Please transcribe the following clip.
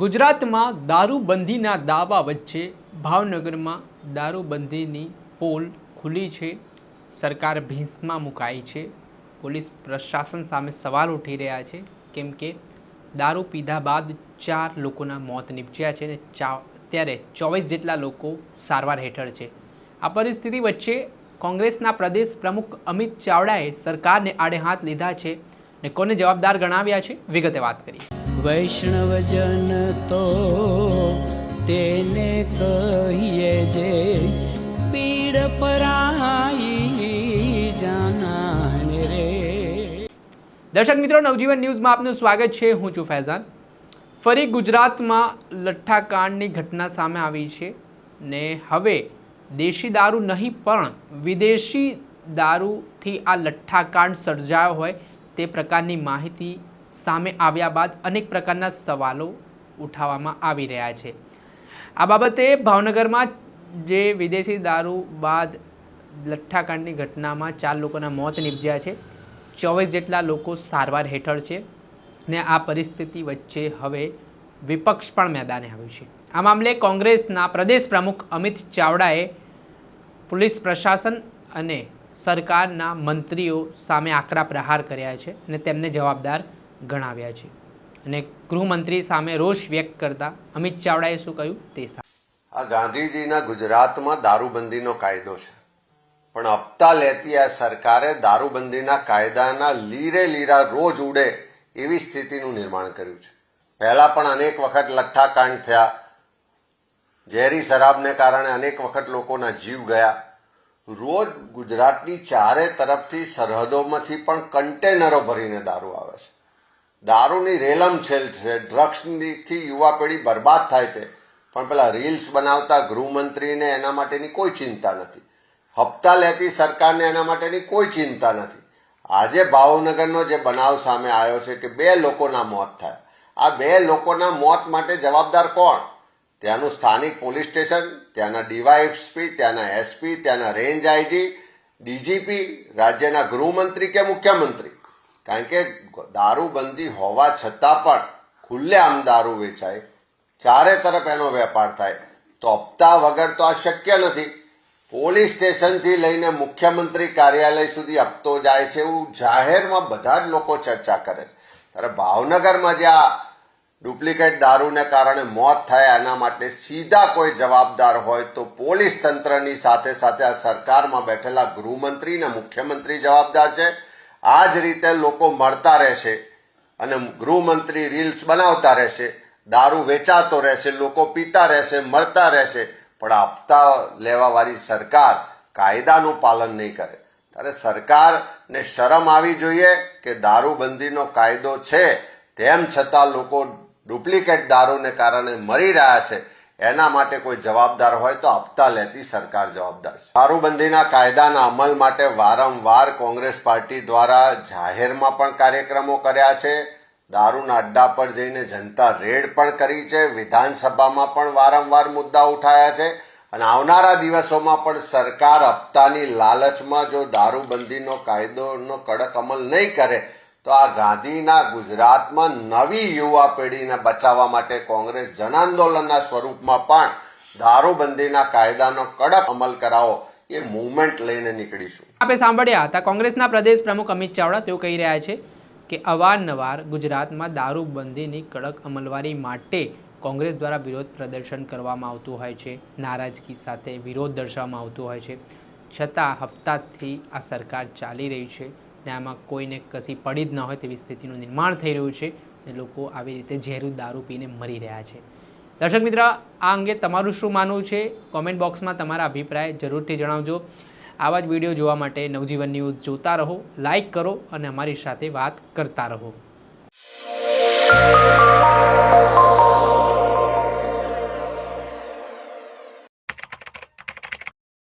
ગુજરાતમાં દારૂબંધીના દાવા વચ્ચે ભાવનગરમાં દારૂબંધીની પોલ ખુલી છે। સરકાર ભેંસમાં મુકાઈ છે। પોલીસ પ્રશાસન સામે સવાલ ઉઠી રહ્યા છે કેમ કે દારૂ પીધા બાદ 4 લોકોના મોત નીપજ્યા છે અને અત્યારે 24 જેટલા લોકો સારવાર હેઠળ છે। આ પરિસ્થિતિ વચ્ચે કોંગ્રેસના પ્રદેશ પ્રમુખ અમિત ચાવડાએ સરકારને આડે હાથ લીધા છે અને કોને જવાબદાર ગણાવ્યા છે, વિગતે વાત કરી। વૈષ્ણવજન તો તેને કહીએ જે પીડ પરાઈ જાનાને રે। દર્શક મિત્રો, નવજીવન ન્યૂઝમાં આપનું સ્વાગત છે। હું છું ફૈઝાન। ફરી ગુજરાતમાં લઠ્ઠાકાંડની ઘટના સામે આવી છે ને હવે દેશી દારૂ નહીં પણ વિદેશી દારૂથી આ લઠ્ઠાકાંડ સર્જાયો હોય તે પ્રકારની માહિતી સામે આવ્યા બાદ અનેક પ્રકારના સવાલો ઉઠાવવામાં આવી રહ્યા છે। આ બાબતે ભાવનગરમાં જે વિદેશી દારૂ બાદ લઠ્ઠાકાંડની ઘટનામાં 4 લોકોના મોત નીપજ્યા છે, 24 જેટલા લોકો સારવાર હેઠળ છે ને આ પરિસ્થિતિ વચ્ચે હવે વિપક્ષ પણ મેદાને આવ્યું છે। આ મામલે કોંગ્રેસના પ્રદેશ પ્રમુખ અમિત ચાવડાએ પોલીસ પ્રશાસન અને સરકારના મંત્રીઓ સામે આકરા પ્રહાર કર્યા છે અને તેમને જવાબદાર ગણાવ્યા છે અને ગૃહમંત્રી સામે રોષ વ્યક્ત કરતા અમિત ચાવડાએ શું કહ્યું તે આ ગાંધીજીના ગુજરાતમાં દારૂબંધીનો કાયદો છે, પણ હપ્તા લેતી આ સરકારે દારૂબંધીના કાયદાના લીરે લીરા રોજ ઉડે એવી સ્થિતિનું નિર્માણ કર્યું છે। પહેલા પણ અનેક વખત લઠ્ઠાકાંડ થયા, ઝેરી શરાબને કારણે અનેક વખત લોકોના જીવ ગયા। રોજ ગુજરાતની ચારે તરફથી સરહદોમાંથી પણ કન્ટેનરો ભરીને દારૂ આવે છે। દારૂની રેલમછેલ છે, ડ્રગ્સથી યુવા પેઢી બરબાદ થાય છે, પણ પેલા રીલ્સ બનાવતા ગૃહમંત્રીને એના માટેની કોઈ ચિંતા નથી, હપ્તા લેતી સરકારને એના માટેની કોઈ ચિંતા નથી। આજે ભાવનગરનો જે બનાવ સામે આવ્યો છે કે 2 લોકોના મોત થયા, આ 2 લોકોના મોત માટે જવાબદાર કોણ? ત્યાંનું સ્થાનિક પોલીસ સ્ટેશન, ત્યાંના ડીવાયએસપી, ત્યાંના એસપી, ત્યાંના રેન્જ આઈજી, ડીજીપી, રાજ્યના ગૃહમંત્રી કે મુખ્યમંત્રી? કારણ કે દારૂબંધી હોવા છતાં પણ ખુલ્લેઆમ દારૂ વેચાય, ચારે તરફ એનો વેપાર થાય, તો હપ્તા વગર તો આ શક્ય નથી। પોલીસ સ્ટેશનથી લઈને મુખ્યમંત્રી કાર્યાલય સુધી હપ્તો જાય છે એવું જાહેરમાં બધા જ લોકો ચર્ચા કરે છે, ત્યારે ભાવનગરમાં જે આ ડુપ્લિકેટ દારૂને કારણે મોત થાય એના માટે સીધા કોઈ જવાબદાર હોય તો પોલીસ તંત્રની સાથે સાથે આ સરકારમાં બેઠેલા ગૃહમંત્રી અને મુખ્યમંત્રી જવાબદાર છે। આ જ રીતે લોકો મળતા રહેશે અને ગૃહમંત્રી રીલ્સ બનાવતા રહેશે, દારૂ વેચાતો રહેશે, લોકો પીતા રહેશે, મળતા રહેશે, પણ હપ્તા લેવાવાળી સરકાર કાયદાનું પાલન નહીં કરે। ત્યારે સરકારને શરમ આવી જોઈએ કે દારૂબંધીનો કાયદો છે તેમ છતાં લોકો ડુપ્લિકેટ દારૂને કારણે મરી રહ્યા છે, એના માટે કોઈ જવાબદાર હોય તો હપ્તા લેતી સરકાર જવાબદાર છે। દારૂબંધીના કાયદાના અમલ માટે વારંવાર કોંગ્રેસ પાર્ટી દ્વારા જાહેરમાં પણ કાર્યક્રમો કર્યા છે, દારૂના અડ્ડા પર જઈને જનતા રેડ પણ કરી છે, વિધાનસભામાં પણ વારંવાર મુદ્દા ઉઠાયા છે અને આવનારા દિવસોમાં પણ સરકાર હપ્તાની લાલચમાં જો દારૂબંધીનો કાયદોનો કડક અમલ નહીં કરે તો આ ગાંધીના ગુજરાતમાં નવી યુવા પેઢીને બચાવવા માટે કોંગ્રેસ જનાંદોલનના સ્વરૂપમાં પણ દારૂબંધીના કાયદાનો કડક અમલ કરાવો એ મૂવમેન્ટ લઈને નીકળીશું। આપણે સાંભળ્યા હતા કોંગ્રેસના પ્રદેશ પ્રમુખ અમિત ચાવડા। તેઓ કહી રહ્યા છે કે અવારનવાર ગુજરાતમાં દારૂબંધીની કડક અમલવારી માટે કોંગ્રેસ દ્વારા વિરોધ પ્રદર્શન કરવામાં આવતું હોય છે, નારાજગી સાથે વિરોધ દર્શાવવામાં આવતું હોય છે, છતાં હપ્તાથી આ સરકાર ચાલી રહી છે ને આમાં કોઈને કશી પડી જ ન હોય તેવી સ્થિતિનું નિર્માણ થઈ રહ્યું છે અને લોકો આવી રીતે ઝેરું દારૂ પીને મરી રહ્યા છે। દર્શક મિત્ર, આ અંગે તમારું શું માનવું છે? કોમેન્ટ બોક્સમાં તમારા અભિપ્રાય જરૂરથી જણાવજો। આવા જ વિડીયો જોવા માટે નવજીવન ન્યૂઝ જોતા રહો, લાઇક કરો અને અમારી સાથે વાત કરતા રહો।